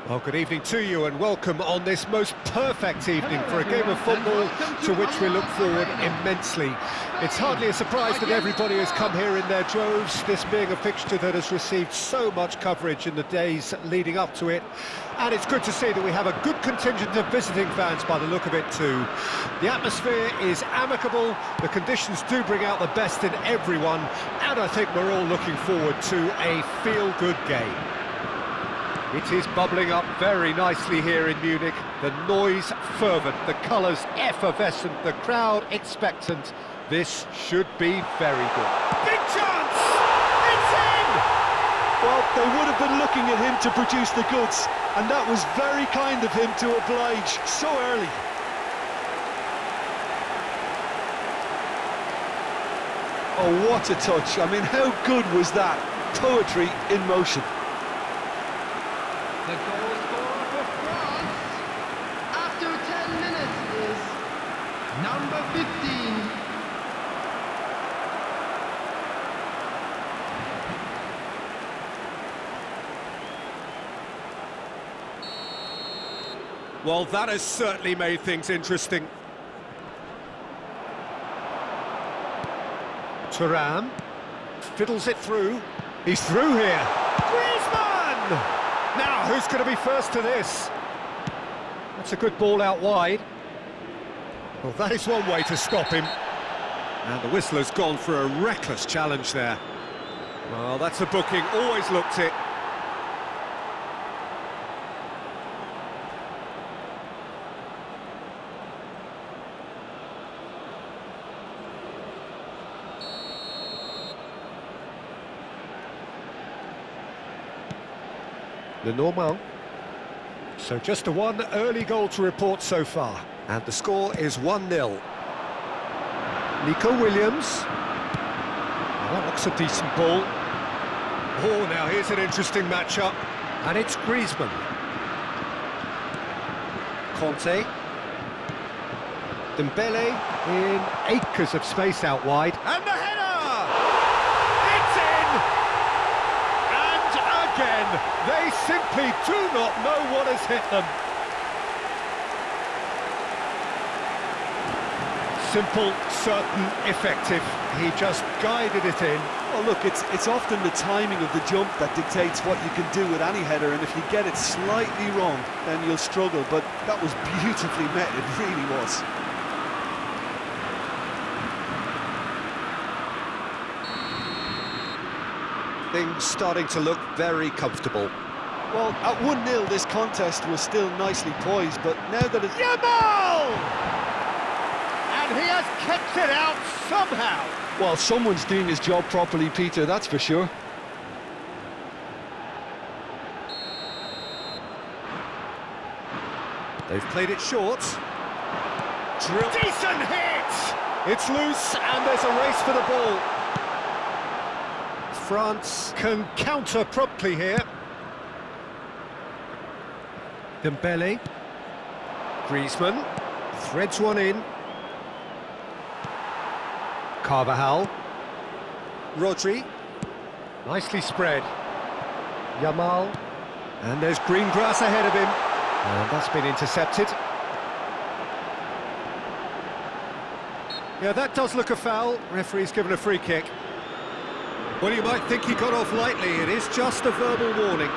Well, good evening to you and welcome on this most perfect evening for a game of football to which we look forward immensely. It's hardly a surprise that everybody has come here in their droves, this being a fixture that has received so much coverage in the days leading up to it. And it's good to see that we have a good contingent of visiting fans by the look of it too. The atmosphere is amicable, the conditions do bring out the best in everyone, and I think we're all looking forward to a feel-good game. It is bubbling up very nicely here in Munich. The noise fervent, the colours effervescent, the crowd expectant. This should be very good. Big chance! It's in! Well, they would have been looking at him to produce the goods, and that was very kind of him to oblige so early. Oh, what a touch. I mean, how good was that? Poetry in motion. The goal scorer for France after 10 minutes is number 15. Well, that has certainly made things interesting. Thuram fiddles it through. He's through here. Griezmann! Now, who's going to be first to this? That's a good ball out wide. Well, that is one way to stop him. And the whistler's gone for a reckless challenge there. Well, that's a booking, always looked it. The normal. So just a one early goal to report so far. And the score is 1-0. Nico Williams. Well, that looks a decent ball. Oh, now here's an interesting matchup. And it's Griezmann. Conte. Dembele in acres of space out wide. And the header! It's in! Again, they simply do not know what has hit them. Simple, certain, effective. He just guided it in. Well, look, it's often the timing of the jump that dictates what you can do with any header, and if you get it slightly wrong, then you'll struggle. But that was beautifully met, it really was. Things starting to look very comfortable. Well, at 1-0 this contest was still nicely poised, but now that it's... Yamal! And he has kept it out somehow. Well, someone's doing his job properly, Peter, that's for sure. They've played it short. Decent hit! It's loose and there's a race for the ball. France can counter promptly here. Dembele. Griezmann threads one in. Carvajal. Rodri. Nicely spread. Yamal. And there's green grass ahead of him. And that's been intercepted. Yeah, that does look a foul. Referee's given a free kick. Well, you might think he got off lightly. It is just a verbal warning.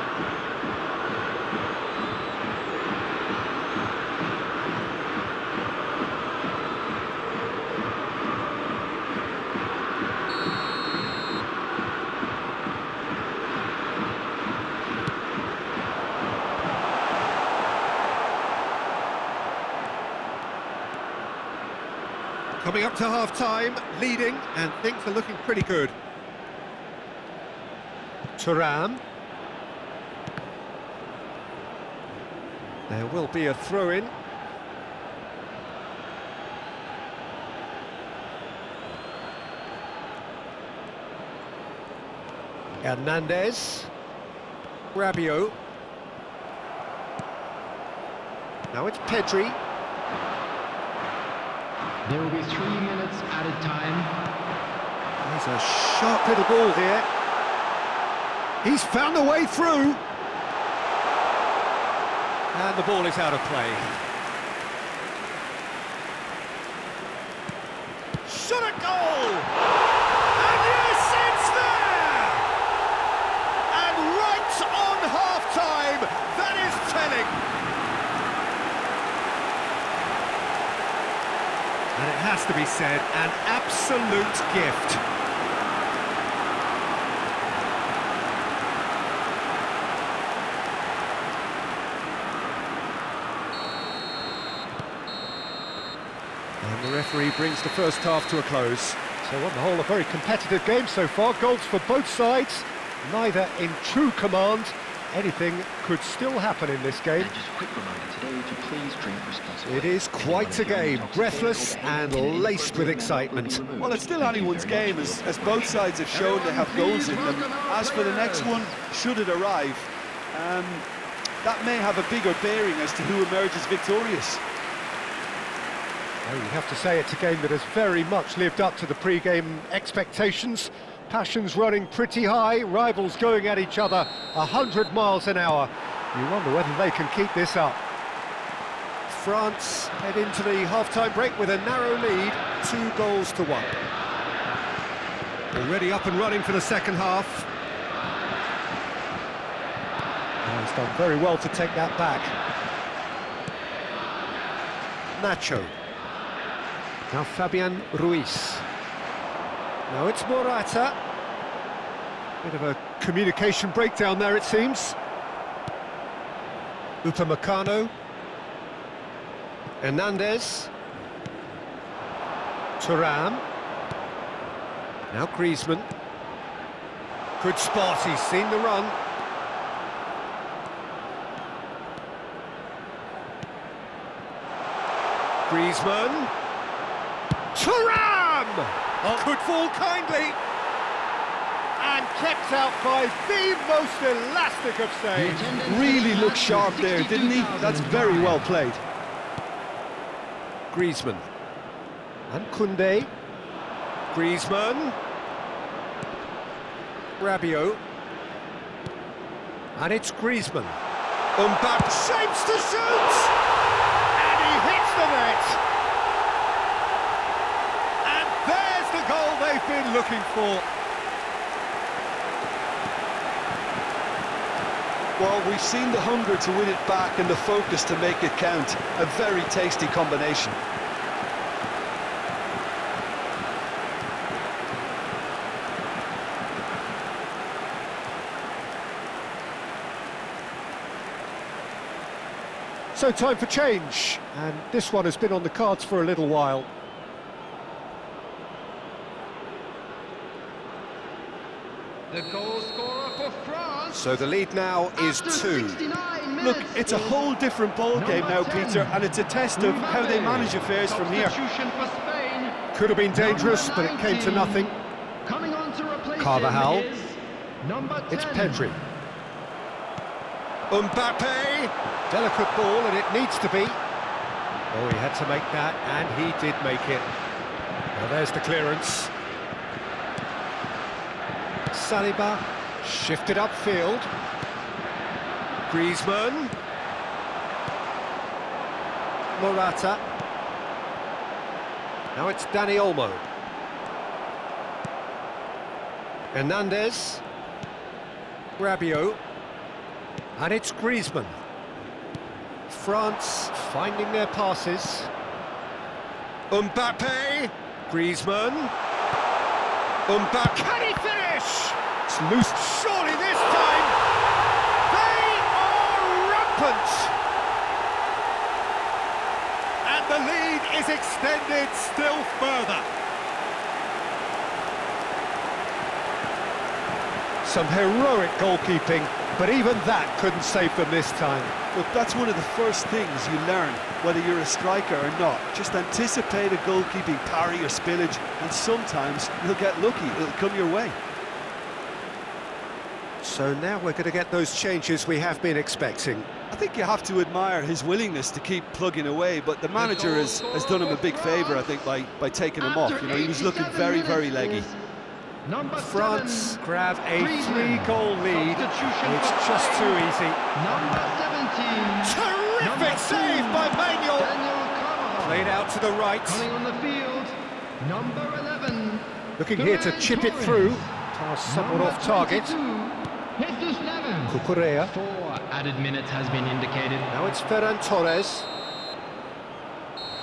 Coming up to half-time, leading, and things are looking pretty good. Thuram. There will be a throw-in. Hernandez. Rabiot. Now it's Pedri. There will be 3 minutes added time. There's a sharp little ball here. He's found a way through. And the ball is out of play. Shot a goal! And yes, it's there! And right on half-time, that is telling. And it has to be said, an absolute gift. And the referee brings the first half to a close. So on the whole, a very competitive game so far. Goals for both sides, neither in true command. Anything could still happen in this game. And just a quick reminder today to please drink responsibly. It is quite a game, breathless and laced with excitement. Well, it's still anyone's game, as both sides have shown they have goals in them. As for the next one, should it arrive, that may have a bigger bearing as to who emerges victorious. Oh, you have to say it's a game that has very much lived up to the pre-game expectations. Passions running pretty high, rivals going at each other 100 miles an hour. You wonder whether they can keep this up. France head into the half-time break with a narrow lead, 2-1. Already up and running for the second half. Oh, he's done very well to take that back. Nacho. Now Fabian Ruiz. Now it's Morata. Bit of a communication breakdown there, it seems. Upamecano. Hernandez. Thuram. Now Griezmann. Good spot, he's seen the run. Griezmann. Thuram! Oh, could fall kindly. And kept out by the most elastic of saves. Really looked sharp there, didn't he? That's very well played. Griezmann. And Koundé. Griezmann. Rabiot. And it's Griezmann. Mbappe shapes to shoot! And he hits the net! And there's the goal they've been looking for. Well, we've seen the hunger to win it back and the focus to make it count. A very tasty combination. So time for change, and this one has been on the cards for a little while. The goal scorer for France. So the lead now is 2. Look, it's a whole different ball game now, Peter, and it's a test of how they manage affairs from here. For Spain. Could have been dangerous, but it came to nothing. Coming on to replace Carvajal. him is number 10. It's Pedri. Mbappe! Delicate ball, and it needs to be. Oh, he had to make that, and he did make it. Well, there's the clearance. Saliba, shifted upfield. Griezmann. Morata. Now it's Dani Olmo. Hernandez. Rabiot. And it's Griezmann. France finding their passes. Mbappe. Griezmann. Mbappe. Can he finish? It's loose. Surely this time. They are rampant. And the lead is extended still further. Some heroic goalkeeping, but even that couldn't save them this time. Look, that's one of the first things you learn, whether you're a striker or not. Just anticipate a goalkeeping parry or spillage, and sometimes you'll get lucky, it'll come your way. So now we're going to get those changes we have been expecting. I think you have to admire his willingness to keep plugging away, but the manager has done him a big favour, I think, by taking him off. You know, he was looking very, very leggy. France grab a 3-goal lead. It's just too easy. Number 17. Terrific save by Manuel. Played out to the right. Coming on the field, number 11. Looking here to chip it through. Pass somewhat off target. Jesus Navas. Cucurella. 4 added minutes has been indicated. Now it's Ferran Torres.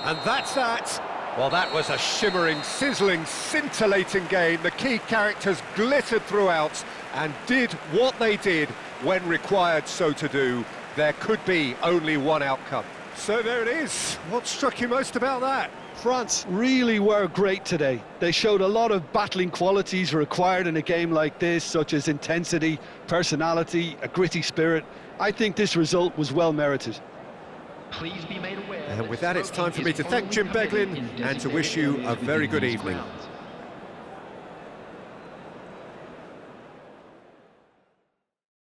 And that's that. Well, that was a shimmering, sizzling, scintillating game. The key characters glittered throughout and did what they did when required so to do. There could be only one outcome. So there it is. What struck you most about that? France really were great today. They showed a lot of battling qualities required in a game like this, such as intensity, personality, a gritty spirit. I think this result was well merited. Please be made aware. And with that, it's time for me to thank Jim Beglin and to wish you a very good evening.